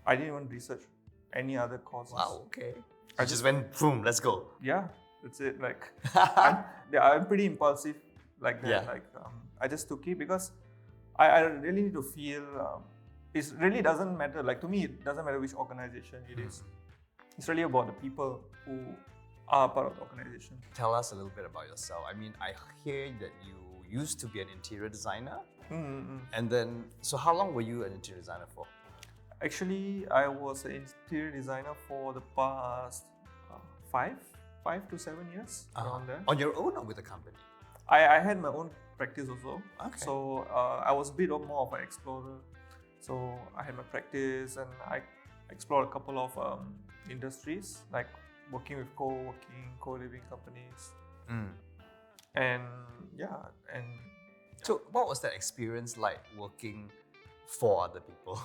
I didn't even research any other courses. Wow, okay. I just went, boom, let's go. Yeah, that's it. Like, I'm pretty impulsive like that. Yeah. Like, I just took it because I really need to feel. It really doesn't matter. Like, to me, it doesn't matter which organization it is. It's really about the people who are part of the organization. Tell us a little bit about yourself. I mean, I hear that you used to be an interior designer. And then, so how long were you an interior designer for? Actually, I was an interior designer for the past 5 to 7 years, around there. On your own or with a company? I had my own practice also. Okay. So I was a bit more of an explorer. So I had my practice and I explored a couple of industries, like working with co-living companies. And yeah, and so what was that experience like working for other people?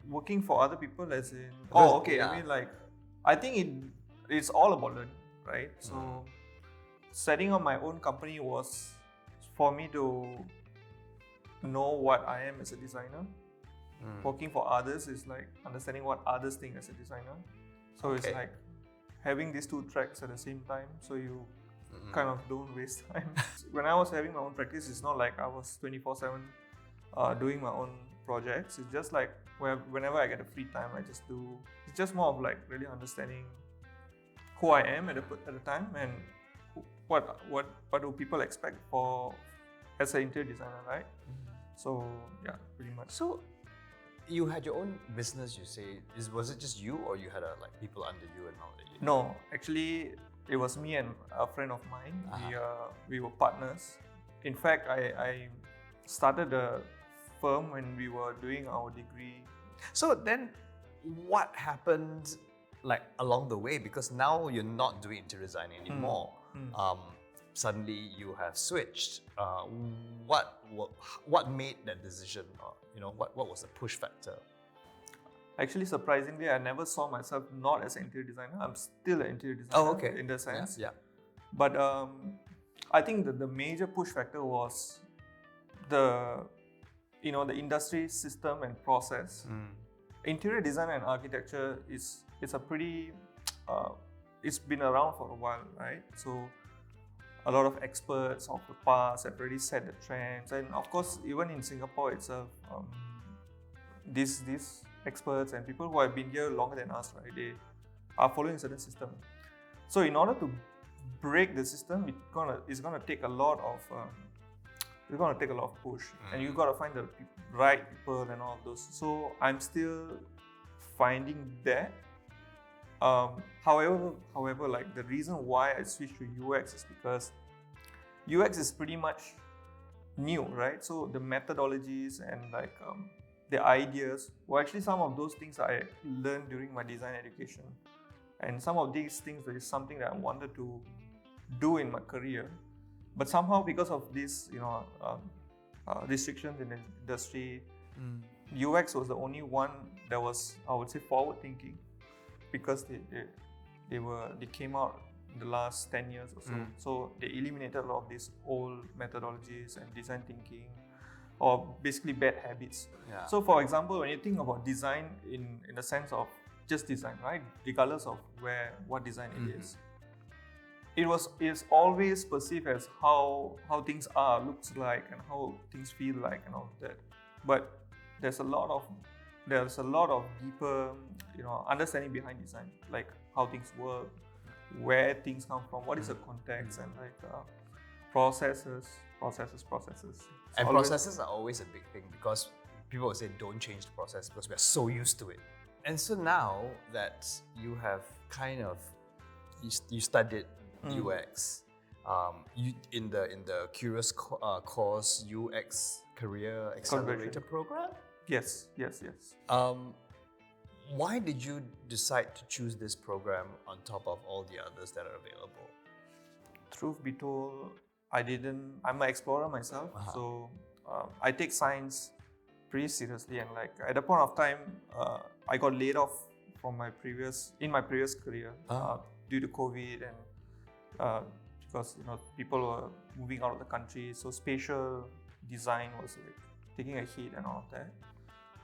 Working for other people as in... Because- Oh, okay. yeah. I mean, like, I think it's all about learning, right? So setting up my own company was for me to know what I am as a designer. Working for others is like understanding what others think as a designer. So it's Okay. like having these two tracks at the same time, so you kind of don't waste time. When I was having my own practice, it's not like I was 24/7 doing my own projects. It's just like whenever I get a free time, I just do. It's just more of like really understanding who I am at the time and what do people expect for as an interior designer, right? So yeah, pretty much. So you had your own business, you say. Was it just you or you had like people under you and all that? No, actually, it was me and a friend of mine. We were partners. In fact, I started the firm when we were doing our degree. So then what happened like along the way? Because now you're not doing interior design anymore. Suddenly you have switched. What made that decision? Or, what was the push factor? Actually, surprisingly, I never saw myself not as an interior designer. I'm still an interior designer in the sense. Yeah. But I think that the major push factor was the industry system and process. Interior design and architecture it's a pretty it's been around for a while, right? So a lot of experts of the past have already set the trends, and of course, even in Singapore itself, these experts and people who have been here longer than us, right? They are following a certain system. So in order to break the system, it's gonna take a lot of push, and you gotta find the right people and all of those. So I'm still finding that. However, like the reason why I switched to UX is because UX is pretty much new, right? So the methodologies and like the ideas were actually some of those things I learned during my design education, and some of these things is something that I wanted to do in my career, but somehow because of these restrictions in the industry, UX was the only one that was, I would say, forward thinking, because they came out in the last 10 years or so. So they eliminated a lot of these old methodologies and design thinking, or basically bad habits. Yeah. So for example, when you think about design in the sense of just design, right? Regardless of what design it is, it's always perceived as how things are, looks like, and how things feel like, and all that. But there's a lot of deeper, understanding behind design, like how things work, where things come from, what is the context, and like processes. And processes are always a big thing, because people will say don't change the process because we're so used to it. And so now that you have kind of you studied UX, you in the CuriousCore's UX Career Accelerator program. Yes. Why did you decide to choose this program on top of all the others that are available? Truth be told, I'm an explorer myself, so I take science pretty seriously, and like at the point of time, I got laid off from my previous career due to COVID, and because people were moving out of the country, so spatial design was like taking a hit and all of that.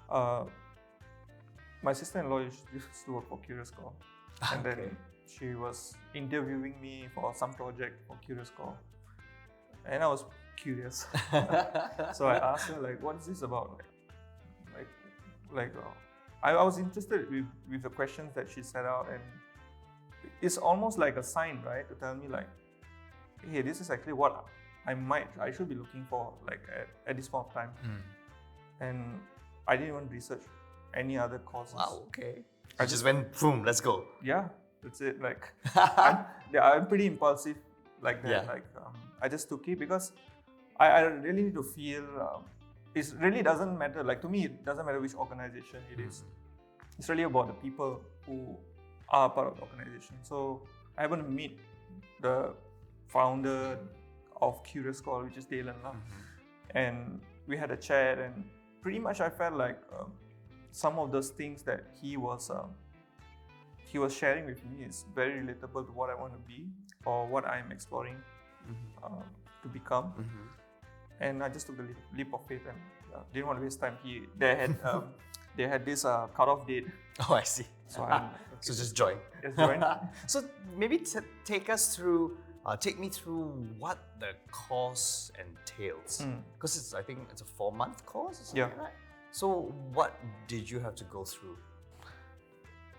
my sister-in-law used to work for CuriousCore, and then she was interviewing me for some project for CuriousCore, and I was curious. So I asked her like, "What is this about?" I was interested with the questions that she set out, and it's almost like a sign, right, to tell me like, hey, this is actually what I should be looking for like at this point of time. And I didn't even research any other courses. Wow, okay. I just went, boom, let's go. Yeah, that's it. Like, I'm pretty impulsive like that. Yeah. Like, I just took it because I really need to feel. It really doesn't matter. Like, to me, it doesn't matter which organization it is. It's really about the people who are part of the organization. So I happened to meet the founder of CuriousCore, which is Dylan, and we had a chat, and pretty much I felt like some of those things that he was sharing with me is very relatable to what I want to be or what I'm exploring to become. And I just took the leap of faith and didn't want to waste time. They had this cutoff date. Oh, I see. So I'm So just join. Just join. So maybe take me through what the course entails. Because I think it's a 4-month course or something like that. So what did you have to go through?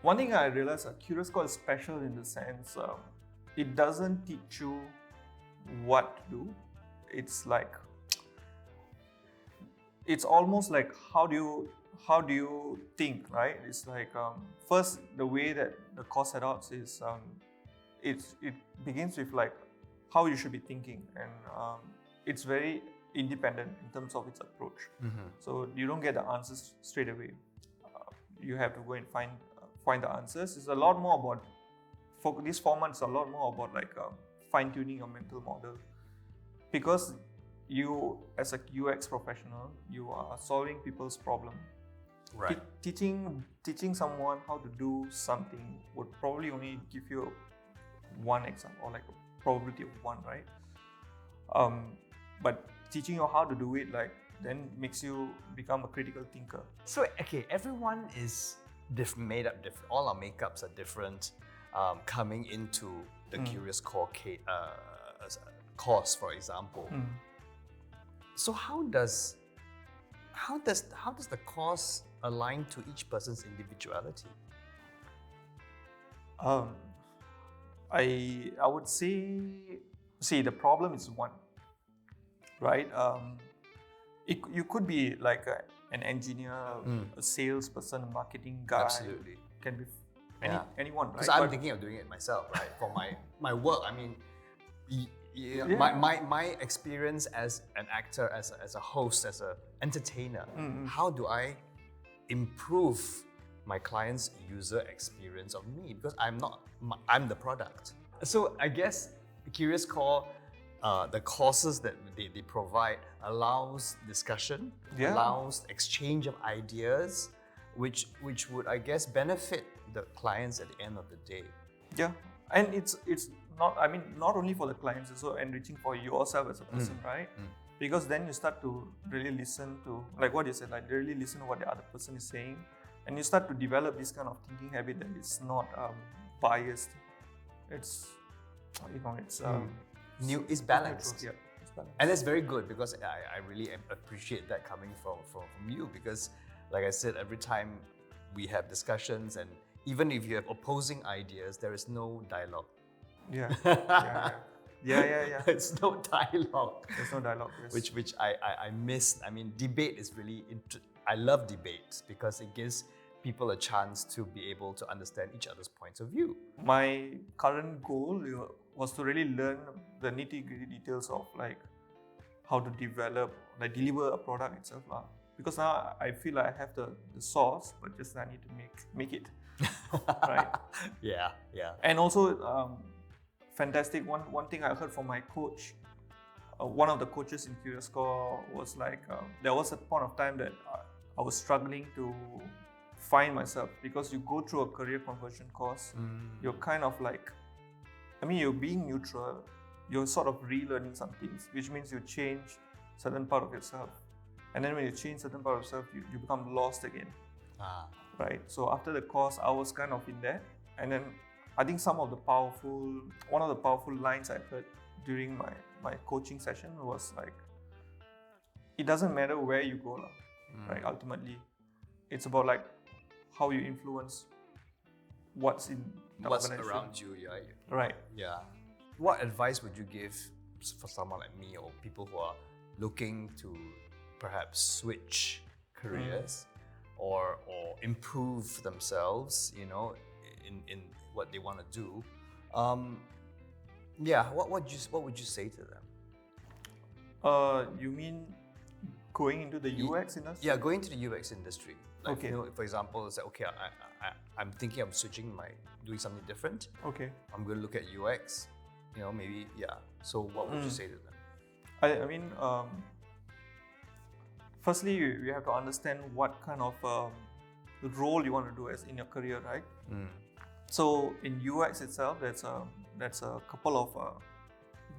One thing I realized, CuriousCore is special in the sense it doesn't teach you what to do. It's almost like how do you think, right? It's like first, the way that the course set out is it begins with like how you should be thinking, and it's very independent in terms of its approach. So you don't get the answers straight away. You have to go and find the answers. It's a lot more about, for these 4 months, a lot more about like fine-tuning your mental model, because you, as a UX professional, you are solving people's problem. Right. Teaching someone how to do something would probably only give you one example, or like a probability of one, right? But teaching you how to do it, like, then makes you become a critical thinker. So okay, everyone is made up different. All our makeups are different. Coming into the CuriousCore course, for example. So how does the course align to each person's individuality? I would say, the problem is one, right? You could be like an engineer, a salesperson, a marketing guy. Absolutely. Can be anyone, right? Because I'm thinking of doing it myself, right? For my work, I mean, my experience as an actor, as a host, as an entertainer, how do I improve my client's user experience of me? Because I'm the product. So I guess CuriousCore, the courses that they provide allows discussion, allows exchange of ideas, which would, I guess, benefit the clients at the end of the day. Yeah, and it's not, I mean, not only for the clients, it's also enriching for yourself as a person, right? Because then you start to really listen to, like what you said, like really listen to what the other person is saying, and you start to develop this kind of thinking habit that is not biased. It's, it's balanced. Yeah, it's balanced. And that's very good, because I really appreciate that coming from you, because like I said, every time we have discussions, and even if you have opposing ideas, there is no dialogue. Yeah. It's no dialogue. There's no dialogue. Yes. Which I miss. I mean, debate is really. I love debates because it gives people a chance to be able to understand each other's points of view. My current goal was to really learn the nitty-gritty details of like how to deliver a product itself, because now I feel like I have the sauce, but just I need to make it. Right. Yeah. And also, fantastic. One thing I heard from my coach, one of the coaches in CuriousCore, was like, there was a point of time that I was struggling to find myself, because you go through a career conversion course, you're kind of like, you're being neutral, you're sort of relearning some things, which means you change certain part of yourself. And then when you change certain part of yourself, you become lost again, Ah. right? So after the course, I was kind of in there. And then I think one of the powerful lines I heard during my coaching session was like, it doesn't matter where you go, right? Ultimately, it's about like how you influence what's in the What's organization. around you, yeah. Right. Yeah. What advice would you give for someone like me or people who are looking to perhaps switch careers or improve themselves, you know, in what they want to do? What would you say to them? You mean going into the UX industry? Yeah, going to the UX industry. Like, Okay. you know, for example, it's like, okay, I'm thinking I'm doing something different. Okay. I'm going to look at UX, you know, maybe, yeah. So what would you say to them? I mean, firstly, you have to understand what kind of role you want to do as in your career, right? So in UX itself, that's a couple of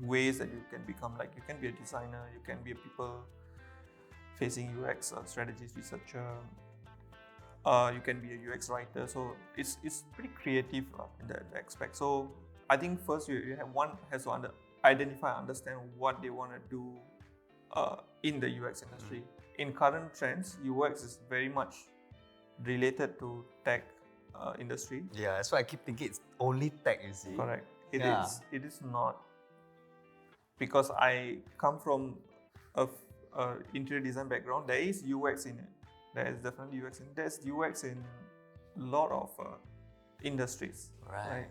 ways that you can become. Like, you can be a designer, you can be a people-facing UX strategist researcher. You can be a UX writer. So it's pretty creative in that aspect. So I think first one has to understand what they want to do in the UX industry. In current trends, UX is very much related to tech industry. Yeah, that's why I keep thinking it's only tech, you see. Correct. It Yeah. is. It is not, because I come from a interior design background. There is UX in it. There is definitely UX in it. There's UX in a lot of industries. Right.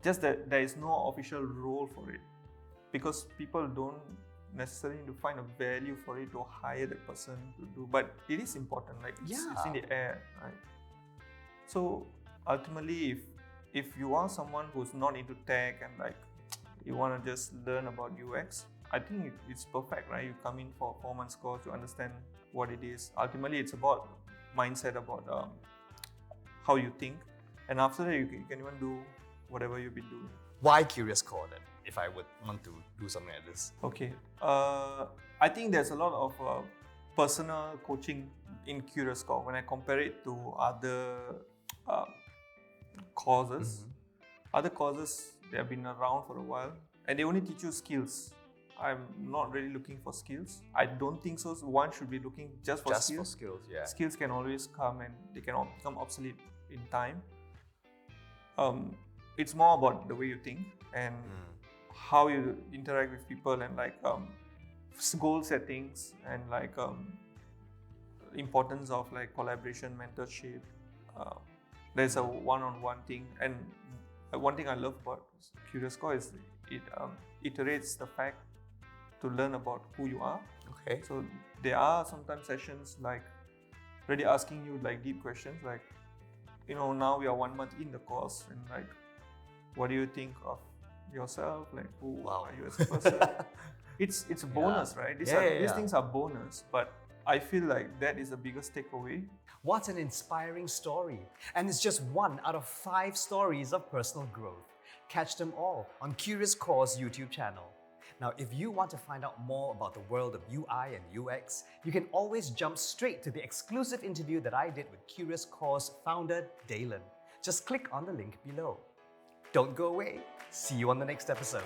Just that there is no official role for it, because people don't necessarily need to find a value for it to hire the person to do. But it is important. Like, it's in the air, right? So ultimately, if you are someone who's not into tech and like you want to just learn about UX, I think it's perfect, right? You come in for a 4 months course, you understand what it is. Ultimately, it's about mindset, about how you think, and after that, you can even do whatever you've been doing. Why CuriousCore then, if I would want to do something like this? Okay. I think there's a lot of personal coaching in CuriousCore when I compare it to other courses. Other courses, they have been around for a while and they only teach you skills. I'm not really looking for skills. I don't think so. One should be looking just for skills. Just for skills, yeah. Skills can always come and they can become obsolete in time. It's more about the way you think and how you interact with people and like goal settings and like importance of like collaboration, mentorship. There's a one-on-one thing, and one thing I love about CuriousCore is it iterates the fact to learn about who you are. Okay. So there are sometimes sessions like really asking you like deep questions, like, you know, now we are 1 month in the course and like, what do you think of yourself? Like, who are you as a person? It's a bonus, right? These things are bonus, but I feel like that is the biggest takeaway. What an inspiring story. And it's just 1 out of 5 stories of personal growth. Catch them all on CuriousCore's YouTube channel. Now, if you want to find out more about the world of UI and UX, you can always jump straight to the exclusive interview that I did with CuriousCore's founder, Dalen. Just click on the link below. Don't go away. See you on the next episode.